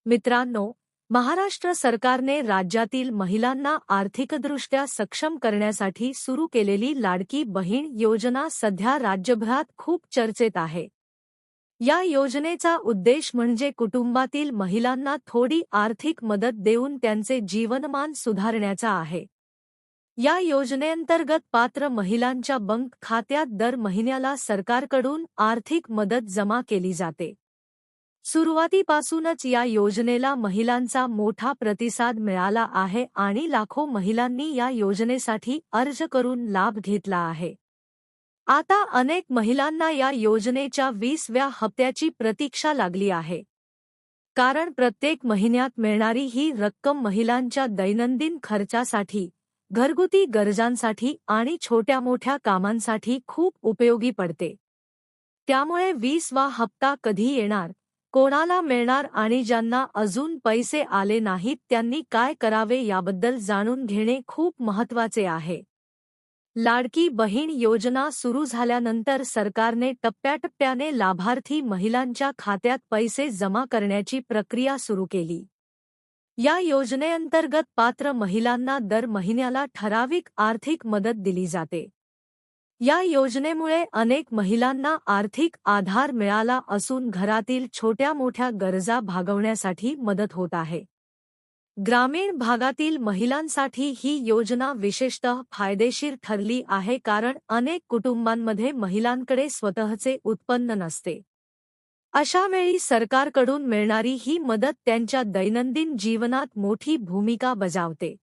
मित्रांनो, महाराष्ट्र सरकारने राज्यातील महिलांना आर्थिकदृष्ट्या सक्षम करण्यासाठी सुरू केलेली लाडकी बहीण योजना सध्या राज्यभरात खूप चर्चेत आहे. या योजनेचा उद्देश म्हणजे कुटुंबातील महिलांना थोडी आर्थिक मदत देऊन त्यांचे जीवनमान सुधारण्याचा आहे. या योजनेअंतर्गत पात्र महिलांच्या बँक खात्यात दर महिन्याला सरकारकडून आर्थिक मदत जमा केली जाते. सुरुवातीपासूनच या योजनेला महिलांचा मोठा प्रतिसाद मिळाला आहे आणि लाखो महिलांनी या योजनेसाठी अर्ज करून लाभ घेतला आहे. आता अनेक महिलांना या योजनेच्या 20व्या हप्त्याची प्रतीक्षा लागली आहे. कारण प्रत्येक महिन्यात मिळणारी ही रक्कम महिलांच्या दैनंदिन खर्चासाठी, घरगुती गरजांसाठी आणि छोट्या-मोठ्या कामांसाठी खूप उपयोगी पडते. त्यामुळे 20वा हप्ता कधी येणार, कोणाला मिळणार आणि ज्यांना अजून पैसे आले नाहीत त्यांनी काय करावे याबद्दल जाणून घेणे खूप महत्त्वाचे आहे. लाडकी बहीण योजना सुरू झाल्यानंतर सरकारने टप्प्याटप्प्याने लाभार्थी महिलांच्या खात्यात पैसे जमा करण्याची प्रक्रिया सुरू केली. या योजनेअंतर्गत पात्र महिलांना दर महिन्याला ठराविक आर्थिक मदत दिली जाते. या योजनेमुळे अनेक महिलांना आर्थिक आधार मिळाला असून घरातील छोट्या-मोठ्या गरजा भागवण्यासाठी मदत होत आहे. ग्रामीण भागातील महिलांसाठी ही योजना विशेषतः फायदेशीर ठरली आहे कारण अनेक कुटुंबांमध्ये महिलांकडे स्वतःचे उत्पन्न नसते. अशा वेळी सरकारकडून मिळणारी ही मदत त्यांच्या दैनंदिन जीवनात मोठी भूमिका बजावते.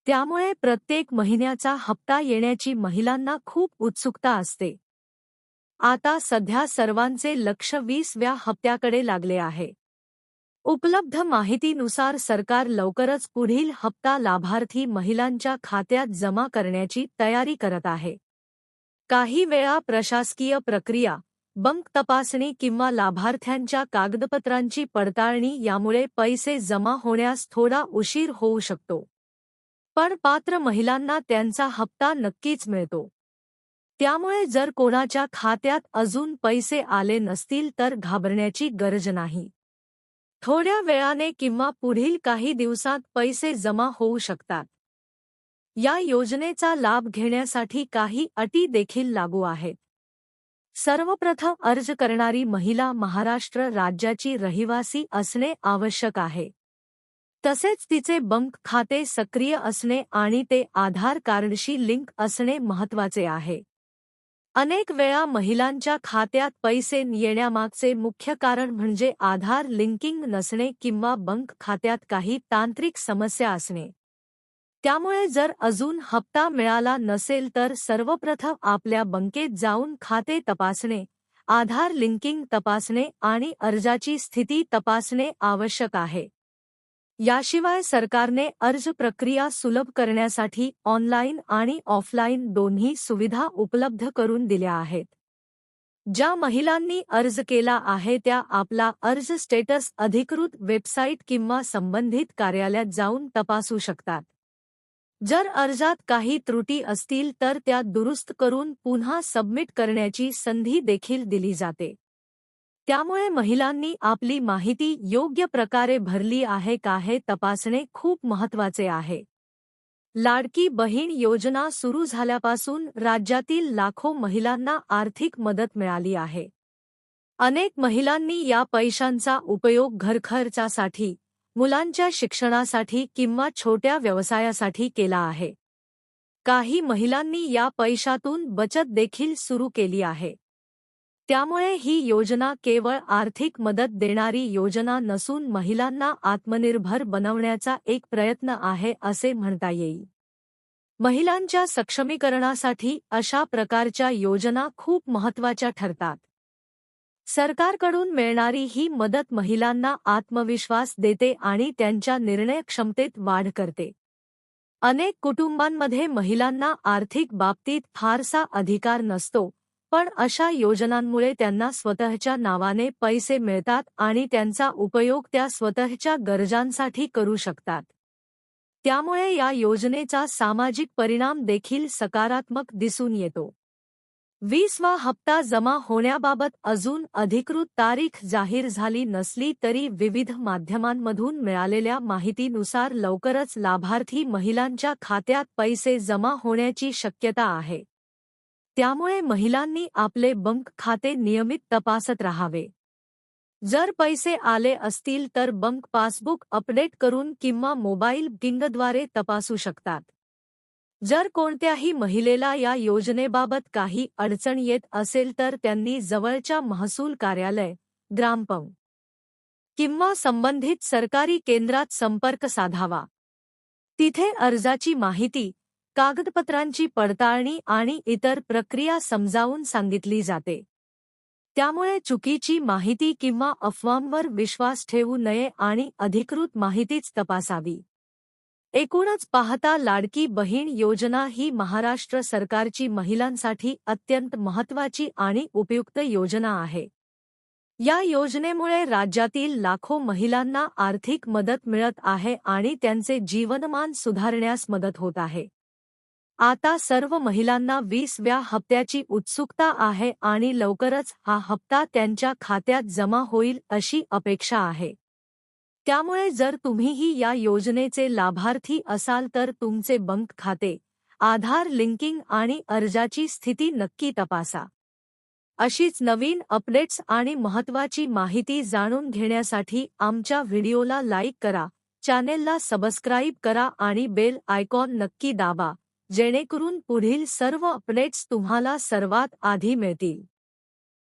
त्यामुळे प्रत्येक महिन्याचा हप्ता येण्याची महिलांना खूप उत्सुकता असते. आता सध्या सर्वांचे लक्ष 20व्या हप्त्याकडे लागले आहे. उपलब्ध माहितीनुसार सरकार लवकरच पुढील हप्ता लाभार्थी महिलांच्या खात्यात जमा करण्याची तयारी करत आहे. काही वेळा प्रशासकीय प्रक्रिया, बँक तपासणी किंवा लाभार्थ्यांच्या कागदपत्रांची पडताळणी यामुळे पैसे जमा होण्यास थोडा उशीर होऊ शकतो. पण पात्र महिलांना त्यांचा हप्ता नक्कीच मिळतो. त्यामुळे जर कोणाच्या खात्यात अजून पैसे आले नसतील तर घाबरण्याची गरज नाही. थोड्या वेळाने किंवा पुढील काही दिवसात पैसे जमा होऊ शकतात. या योजनेचा लाभ घेण्यासाठी काही अटी देखील लागू आहेत. सर्वप्रथम अर्ज करणारी महिला महाराष्ट्र राज्याची रहिवासी असणे आवश्यक आहे. तसेच तिचे बँक खाते सक्रिय असणे आणि ते आधार कार्डशी लिंक असणे महत्त्वाचे आहे. अनेक वेळा महिलांच्या खात्यात पैसे येण्यामागचे मुख्य कारण म्हणजे आधार लिंकिंग नसणे किंवा बँक खात्यात काही तांत्रिक समस्या असणे. त्यामुळे जर अजून हप्ता मिळाला नसेल तर सर्वप्रथम आपल्या बँकेत जाऊन खाते तपासणे, आधार लिंकिंग तपासणे आणि अर्जाची स्थिती तपासणे आवश्यक आहे. याशिवाय सरकारने अर्ज प्रक्रिया सुलभ करण्यासाठी ऑनलाईन आणि ऑफलाईन दोन्ही सुविधा उपलब्ध करून दिल्या आहेत. ज्या महिलांनी अर्ज केला आहे त्या आपला अर्ज स्टेटस अधिकृत वेबसाईट किंवा संबंधित कार्यालयात जाऊन तपासू शकतात. जर अर्जात काही त्रुटी असतील तर त्या दुरुस्त करून पुन्हा सबमिट करण्याची संधी देखील दिली जाते. त्यामुळे महिलांनी आपली माहिती योग्य प्रकारे भरली आहे का हे तपासणे खूप महत्त्वाचे आहे. लाडकी बहीण योजना सुरू झाल्यापासून राज्यातील लाखो महिलांना आर्थिक मदत मिळाली आहे. अनेक महिलांनी या पैशांचा उपयोग घरखर्चासाठी, मुलांच्या शिक्षणासाठी किंवा छोट्या व्यवसायासाठी केला आहे. काही महिलांनी या पैशातून बचत देखील सुरू केली आहे. त्यामुळे ही योजना केवळ आर्थिक मदत देणारी योजना नसून महिलांना आत्मनिर्भर बनवण्याचा एक प्रयत्न आहे असे म्हणता येईल. महिलांच्या सक्षमीकरणासाठी अशा प्रकारच्या योजना खूप महत्त्वाच्या ठरतात. सरकारकडून मिळणारी ही मदत महिलांना आत्मविश्वास देते आणि त्यांच्या निर्णय क्षमतेत वाढ करते. अनेक कुटुंबांमध्ये महिलांना आर्थिक बाबतीत फारसा अधिकार नसतो, पण अशा योजनांमुळे त्यांना स्वतःच्या नावाने पैसे मिळतात आणि त्यांचा उपयोग त्या स्वतःच्या गरजांसाठी करू शकतात. त्यामुळे या योजनेचा सामाजिक परिणाम देखील सकारात्मक दिसून येतो. 20वा हप्ता जमा होण्याबाबत अजून अधिकृत तारीख जाहीर झाली नसली तरी विविध माध्यमांमधून मिळालेल्या माहितीनुसार लवकरच लाभार्थी महिलांच्या खात्यात पैसे जमा होण्याची शक्यता आहे. त्यामुळे महिलांनी आपले बँक खाते नियमित तपासत राहावे. जर पैसे आले असतील तर बँक पासबुक अपडेट करून किंवा मोबाईल बँकिंगद्वारे तपासू शकतात. जर कोणत्याही महिलेला या योजनेबाबत काही अडचण येत असेल तर त्यांनी जवळच्या महसूल कार्यालय, ग्रामपंचायत किंवा संबंधित सरकारी केंद्रात संपर्क साधावा. तिथे अर्जाची माहिती, कागदपत्रांची पडताळणी आणि इतर प्रक्रिया समजावून सांगितली जाते. त्यामुळे चुकीची माहिती किंवा अफवांवर विश्वास ठेवू नये आणि अधिकृत माहितीच तपासावी. एकूणच पाहता लाडकी बहीण योजना ही महाराष्ट्र सरकारची महिलांसाठी अत्यंत महत्त्वाची आणि उपयुक्त योजना आहे. या योजनेमुळे राज्यातील लाखो महिलांना आर्थिक मदत मिळत आहे आणि त्यांचे जीवनमान सुधारण्यास मदत होत आहे. आता सर्व महिलांना 20व्या हप्त्याची उत्सुकता आहे आणि लवकरच हा हप्ता त्यांच्या खात्यात जमा होईल अशी अपेक्षा आहे. त्यामुळे जर तुम्हीही या योजनेचे लाभार्थी असाल तर तुमचे बँक खाते, आधार लिंकिंग आणि अर्जाची स्थिती नक्की तपासा. अशीच नवीन अपडेट्स आणि महत्त्वाची माहिती जाणून घेण्यासाठी आमच्या व्हिडिओला लाईक करा, चॅनेलला सबस्क्राईब करा आणि बेल आयकॉन नक्की दाबा, जेणेकरून पुढील सर्व अपडेट्स तुम्हाला सर्वात आधी मिळतील.